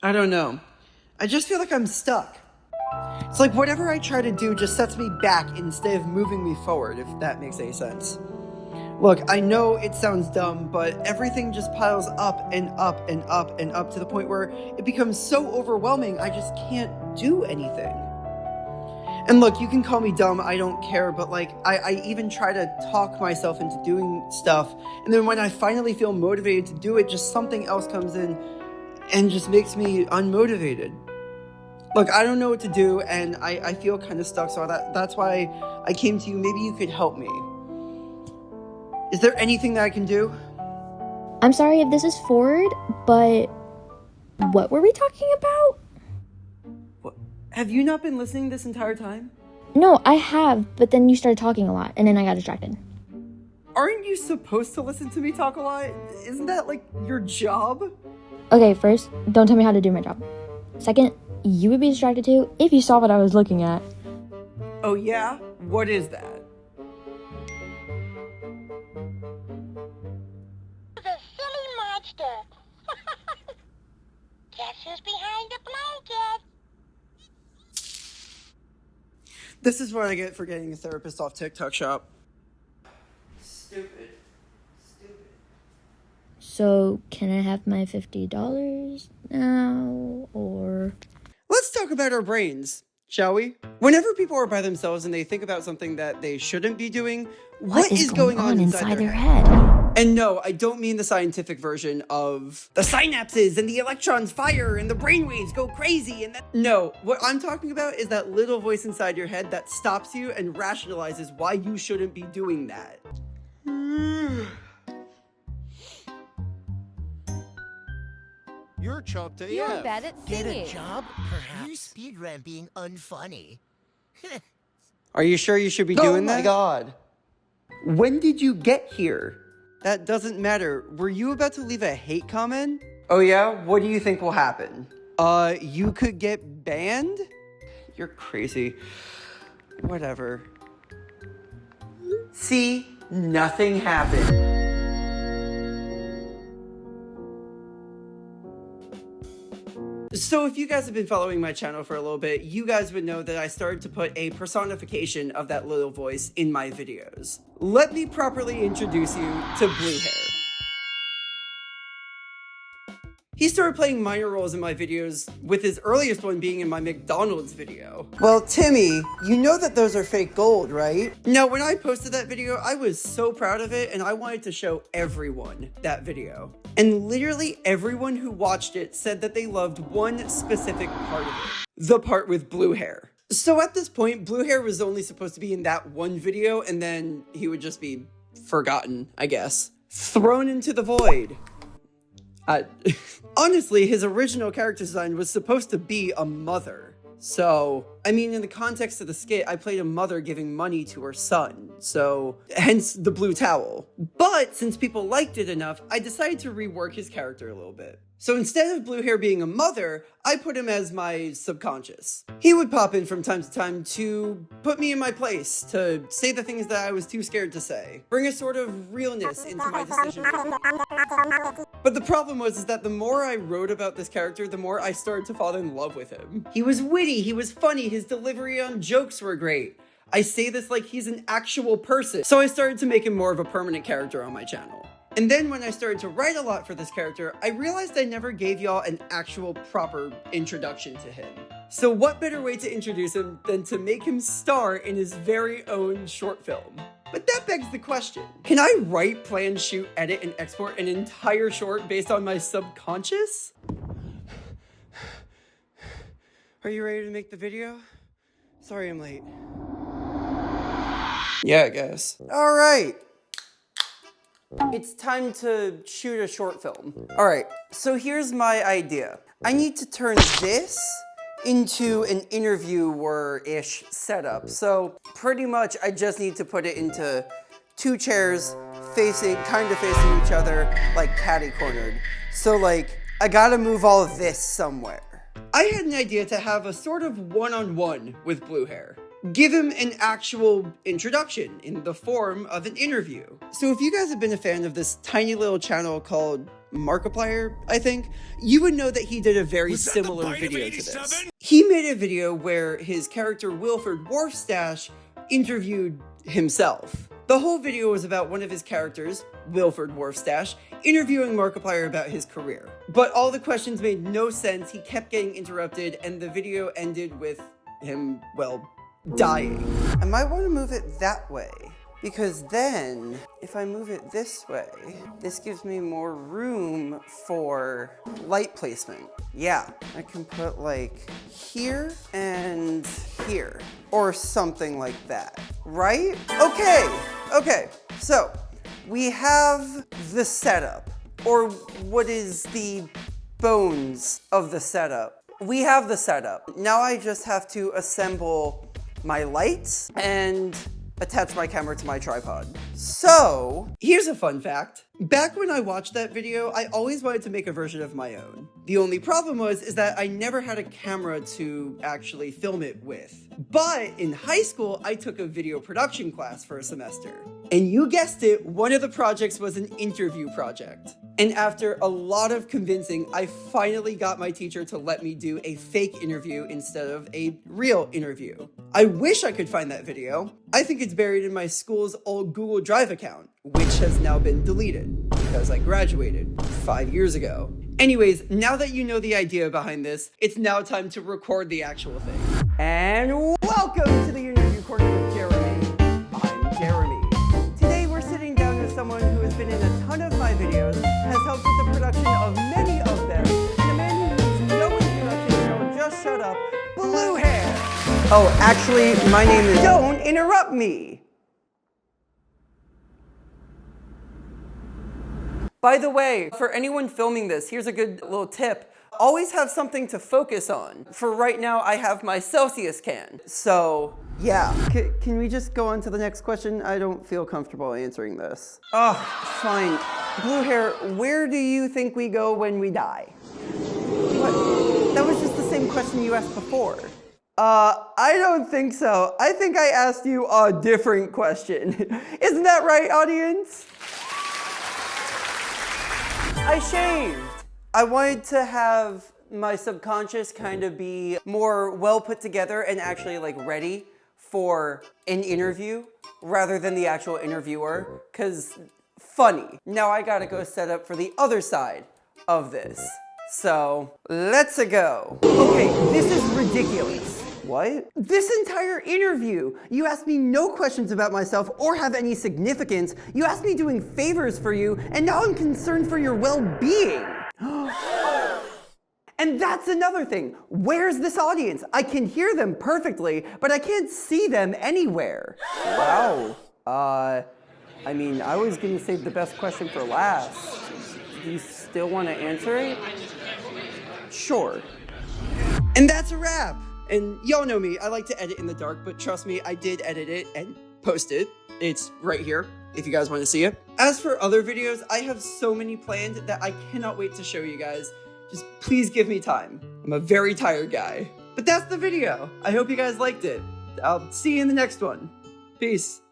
I don't know. I just feel like I'm stuck. It's like whatever I try to do just sets me back instead of moving me forward, if that makes any sense. Look, I know it sounds dumb, but everything just piles up and up and up and up to the point where it becomes so overwhelming I just can't do anything. And look, you can call me dumb, I don't care, but like, I even try to talk myself into doing stuff, and then when I finally feel motivated to do it, just something else comes in and just makes me unmotivated. Look, I don't know what to do, and I feel kind of stuck, so that's why I came to you. Maybe you could help me. Is there anything that I can do? I'm sorry if this is forward, but what were we talking about? What? Have you not been listening this entire time? No, I have, but then you started talking a lot, and then I got distracted. Aren't you supposed to listen to me talk a lot? Isn't that, like, your job? Okay, first, don't tell me how to do my job. Second, you would be distracted too if you saw what I was looking at. Oh yeah? What is that? The silly monster. Guess who's behind the blanket? This is what I get for getting a therapist off TikTok Shop. Stupid. So, can I have my $50 now, or... Let's talk about our brains, shall we? Whenever people are by themselves and they think about something that they shouldn't be doing, what is going on inside their head? And no, I don't mean the scientific version of the synapses and the electrons fire and the brainwaves go crazy and that. No, what I'm talking about is that little voice inside your head that stops you and rationalizes why you shouldn't be doing that. You're chopped AF. You're bad at Get singing. a job, perhaps? You speedrun being unfunny. Are you sure you should be doing that? Oh my god. When did you get here? That doesn't matter. Were you about to leave a hate comment? Oh yeah? What do you think will happen? You could get banned? You're crazy. Whatever. See? Nothing happened. So if you guys have been following my channel for a little bit, you guys would know that I started to put a personification of that little voice in my videos. Let me properly introduce you to Blue Hair. He started playing minor roles in my videos, with his earliest one being in my McDonald's video. Well, Timmy, you know that those are fake gold, right? Now, when I posted that video, I was so proud of it, and I wanted to show everyone that video. And literally everyone who watched it said that they loved one specific part of it. The part with Blue Hair. So at this point, Blue Hair was only supposed to be in that one video, and then he would just be forgotten, I guess. Thrown into the void. Honestly, his original character design was supposed to be a mother. So, I mean, in the context of the skit, I played a mother giving money to her son. So, hence the blue towel. But since people liked it enough, I decided to rework his character a little bit. So instead of Blue Hair being a mother, I put him as my subconscious. He would pop in from time to time to put me in my place, to say the things that I was too scared to say. Bring a sort of realness into my decision making. But the problem was that the more I wrote about this character, the more I started to fall in love with him. He was witty, he was funny, his delivery on jokes were great. I say this like he's an actual person. So I started to make him more of a permanent character on my channel. And then when I started to write a lot for this character, I realized I never gave y'all an actual proper introduction to him. So what better way to introduce him than to make him star in his very own short film? But that begs the question, can I write, plan, shoot, edit, and export an entire short based on my subconscious? Are you ready to make the video? Sorry I'm late. Yeah, I guess. All right. It's time to shoot a short film. All right, so here's my idea. I need to turn this into an interviewer-ish setup. So pretty much I just need to put it into two chairs kind of facing each other, like catty-cornered. So like, I gotta move all of this somewhere. I had an idea to have a sort of one-on-one with Blue Hair. give him an actual introduction in the form of an interview. So if you guys have been a fan of this tiny little channel called Markiplier, I think, you would know that he did a very similar video to this. He made a video where his character Wilford Warfstache interviewed himself. The whole video was about one of his characters, Wilford Warfstache, interviewing Markiplier about his career. But all the questions made no sense, he kept getting interrupted, and the video ended with him, well, dying. I might want to move it that way, because then, if I move it this way, this gives me more room for light placement. Yeah, I can put like here and here, or something like that, right? Okay, so we have the setup, or what is the bones of the setup. We have the setup. Now I just have to assemble my lights and attach my camera to my tripod. So, here's a fun fact. Back when I watched that video, I always wanted to make a version of my own. The only problem is that I never had a camera to actually film it with. But in high school, I took a video production class for a semester. And you guessed it, one of the projects was an interview project. And after a lot of convincing, I finally got my teacher to let me do a fake interview instead of a real interview. I wish I could find that video. I think it's buried in my school's old Google Drive account, which has now been deleted because I graduated 5 years ago. Anyways, now that you know the idea behind this, it's now time to record the actual thing. And welcome to the interview corner with Jeremy. I'm Jeremy. Today we're sitting down with someone who has been in a ton of my videos, has helped with the production of many of them, and a man who needs no introduction and will just shut up, Blue Hair. Oh, actually, my name is... Don't interrupt me! By the way, for anyone filming this, here's a good little tip. Always have something to focus on. For right now, I have my Celsius can. So, yeah. Can we just go on to the next question? I don't feel comfortable answering this. Oh, fine. Blue Hair, where do you think we go when we die? What? That was just the same question you asked before. I don't think so. I think I asked you a different question. Isn't that right, audience? I shaved. I wanted to have my subconscious kind of be more well put together and actually like ready for an interview rather than the actual interviewer, cause funny. Now I gotta go set up for the other side of this. So let's go. Okay, this is ridiculous. What? This entire interview, you asked me no questions about myself or have any significance. You asked me doing favors for you, and now I'm concerned for your well-being. And that's another thing. Where's this audience? I can hear them perfectly, but I can't see them anywhere. Wow. I mean, I was gonna save the best question for last. Do you still want to answer it? Sure. And that's a wrap. And y'all know me, I like to edit in the dark, but trust me, I did edit it and post it. It's right here, if you guys want to see it. As for other videos, I have so many planned that I cannot wait to show you guys. Just please give me time. I'm a very tired guy. But that's the video. I hope you guys liked it. I'll see you in the next one. Peace.